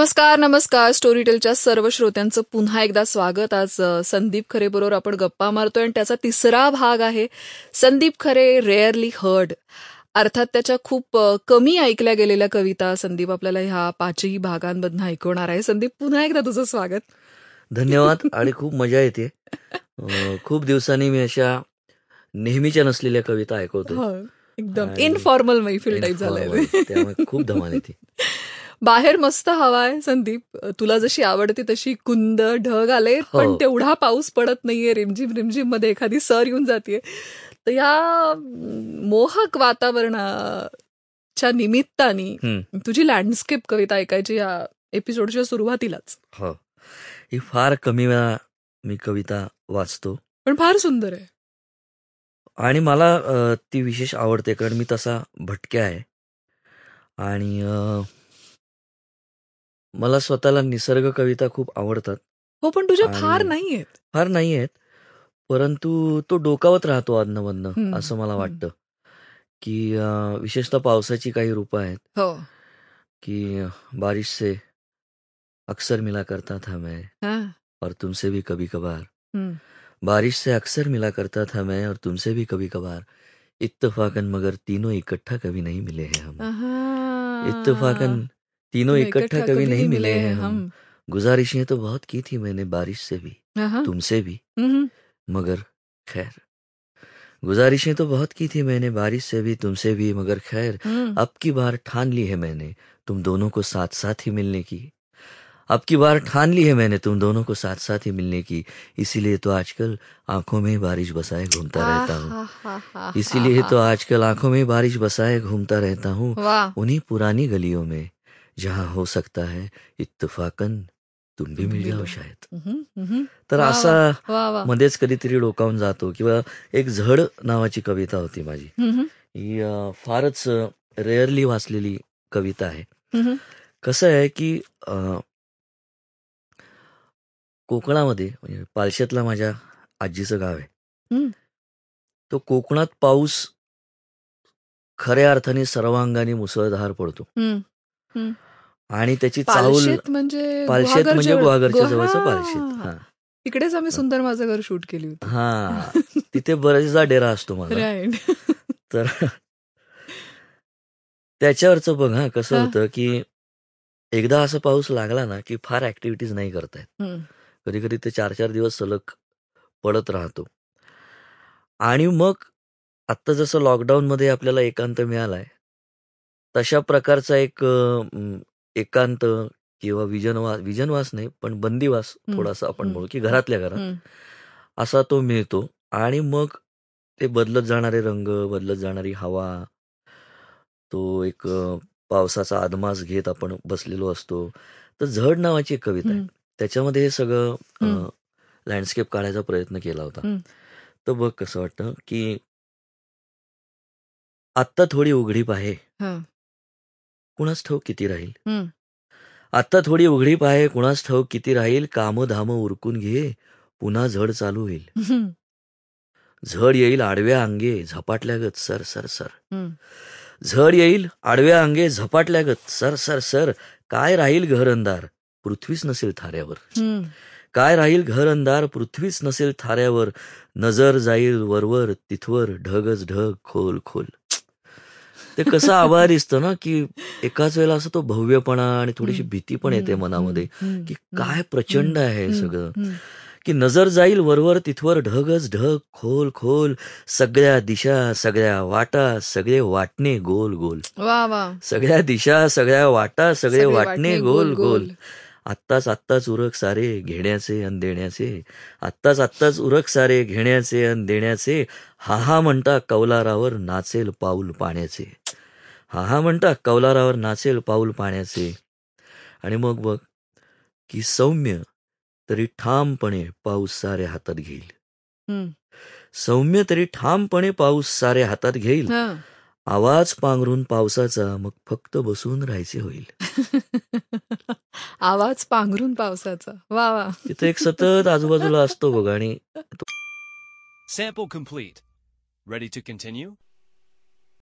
नमस्कार. स्टोरीटेलच्या सर्व श्रोत्यांचं पुन्हा एकदा स्वागत. आज संदीप खरे बरोबर आपण गप्पा मारतोय आणि त्याचा तिसरा भाग आहे. संदीप खरे रेअरली हर्ड, अर्थात त्याच्या खूप कमी ऐकल्या गेलेल्या कविता संदीप आपल्याला ह्या 5ही भागांमधून ऐकवणार आहे. संदीप, पुन्हा एकदा तुझं स्वागत. धन्यवाद. आणि खूप मजा येते. खूप दिवसांनी मी अशा नेहमीच्या नसलेल्या कविता ऐकवतो. हो, एकदम आणि इनफॉर्मल मैफिल टाईप झालंय informal, ते. त्यामुळे खूप धमाल येते. बाहेर मस्त हवा आहे संदीप, तुला जशी आवडते तशी कुंद ढग आले, पण हो. तेवढा पाऊस पडत नाहीये. रिमझिम रिमझिम मध्ये एखादी सर येऊन जाते. तर या मोहक वातावरणाच्या निमित्ताने हम्म. तुझी लँडस्केप कविता ऐकायची या एपिसोडच्या सुरुवातीलाच. हो. ही फार कमी वेळा मी कविता वाचतो पण फार सुंदर आहे. आणि मला ती विशेष आवडते, कारण मी तसा भटक्या आहे. आणि मला स्वतःला निसर्ग कविता खूप आवडतात. हो, पण तुझ्या फार आणि नाहीयेत. फार नाही आहेत, परंतु तो डोकावत राहतो अधनं हम्म, असं मला हम्म. वाटतं. की विशेषतः पावसाची काही रूपं आहेत हो. की बारिश से अक्सर मिला करता था मैं हा. और तुमसे भी कभी कभार. हम्म. बारिश से अक्सर मिला करता था मैं और तुमसे भी कभी कभार. इत्तेफाकन मगर तीनों इकट्ठा कभी नहीं मिले हैं हम. आहा. इत्तेफाकन तीनों तुम्हें इकट्ठा कभी नहीं मिले हैं हम. हम. गुजारिशें तो बहुत की थी मैंने बारिश से भी, आहा. तुमसे भी, हम्म. मगर खैर. गुजारिशें तो बहुत की थी मैंने बारिश से भी, तुमसे भी, मगर खैर. हम्म. अब की बार ठान ली है मैंने तुम दोनों को साथ साथ ही मिलने की. अब की बार ठान ली है मैंने तुम दोनों को साथ साथ ही मिलने की. इसीलिए तो आजकल आंखों में बारिश बसाए घूमता रहता हूँ. आहा. इसीलिए तो आजकल आंखों में बारिश बसाए घूमता रहता हूँ. वाह. उन्हीं पुरानी गलियों में जहाँ हो सकता है इत्तेफाकन तुम भी मिल जाओ शायद. तर वा असा वा वा वा. मध्येच कधीतरी डोकावून जातो. किंवा एक झड नावाची कविता होती माझी. ही फारच रेअरली वाचलेली कविता आहे. कसं आहे की कोकणामध्ये, म्हणजे पालशेतला माझ्या आजीचं गाव आहे. तो कोकणात पाऊस खऱ्या अर्थाने सर्वांगाने मुसळधार पडतो. आणि त्याची चाहूल. पालशेत म्हणजे पालशेत म्हणजे गुहागरच्या जवळचं पालशेत. हा. हा तिकडेच आम्ही सुंदर माझं घर शूट केली होती. हा तिथे बरेचदा डेरा असतो माझा. राईट. तर त्याच्यावरचं बघ, हा कसं होतं की एकदा असं पाऊस लागला ना की फार ऍक्टिव्हिटीज नाही करता येत. कधी कधी ते 4-4 दिवस सलग पडत राहतो. आणि मग आत्ता जसं लॉकडाऊनमध्ये आपल्याला एकांत मिळालाय, तशा प्रकारचा एक एकांत किंवा विजनवास नाही, पण बंदिवास थोडासा आपण म्हणू की घरातल्या घरात असा तो मिळतो. आणि मग ते बदलत जाणारे रंग, बदलत जाणारी हवा, तो एक पावसाचा आदमास घेत आपण बसलेलो असतो. तर झड नावाची एक कविता आहे, त्याच्यामध्ये हे सगळं लँडस्केप काढायचा प्रयत्न केला होता. तर बघ कसं वाटतं की आत्ता थोडी उघडीप आहे, कुणाच ठाऊक किती राहील. आत्ता थोडी उघडीप आहे, कुणाच ठाऊक किती राहील. कामं धामं उरकून घे, पुन्हा झड चालू होईल. झड येईल आडव्या अंगे झपाटल्यागत सर सर सर. झड येईल आडव्या अंगे झपाटल्यागत सर सर सर. काय राहील घर अंधार, पृथ्वीच नसेल थाऱ्यावर. काय राहील घर अंधार, पृथ्वीच नसेल थाऱ्यावर. नजर जाईल वरवर तिथवर ढगच ढग खोल खोल. ते कसं आभार दिसतं ना की एकाच वेळेला असं तो भव्यपणा आणि थोडीशी भीती पण येते मनामध्ये की काय प्रचंड आहे सगळं. की नजर जाईल वरवर तिथवर ढगच ढग खोल खोल. सगळ्या दिशा सगळ्या वाटा सगळे वाटणे गोल गोल. सगळ्या दिशा सगळ्या वाटा सगळे वाटणे गोल गोल. आत्ताच उरक सारे घेण्याचे अन देण्याचे. आत्ताच उरक सारे घेण्याचे अन देण्याचे. हा म्हणता कौलारावर नाचेल पाऊल पाण्याचे. हा म्हणता कौलारावर नाचेल पाऊल पाण्याचे. आणि मग बघ की सौम्य तरी ठामपणे पाऊस सारे हातात घेईल. सौम्य तरी ठामपणे पाऊस सारे हातात घेईल. आवाज पांघरून पावसाचा मग फक्त बसून राहायचे होईल. आवाज पांघरून पावसाचा. वा वा. तिथे एक सतत आजूबाजूला असतो बघ. आणि Sample complete. Ready to continue?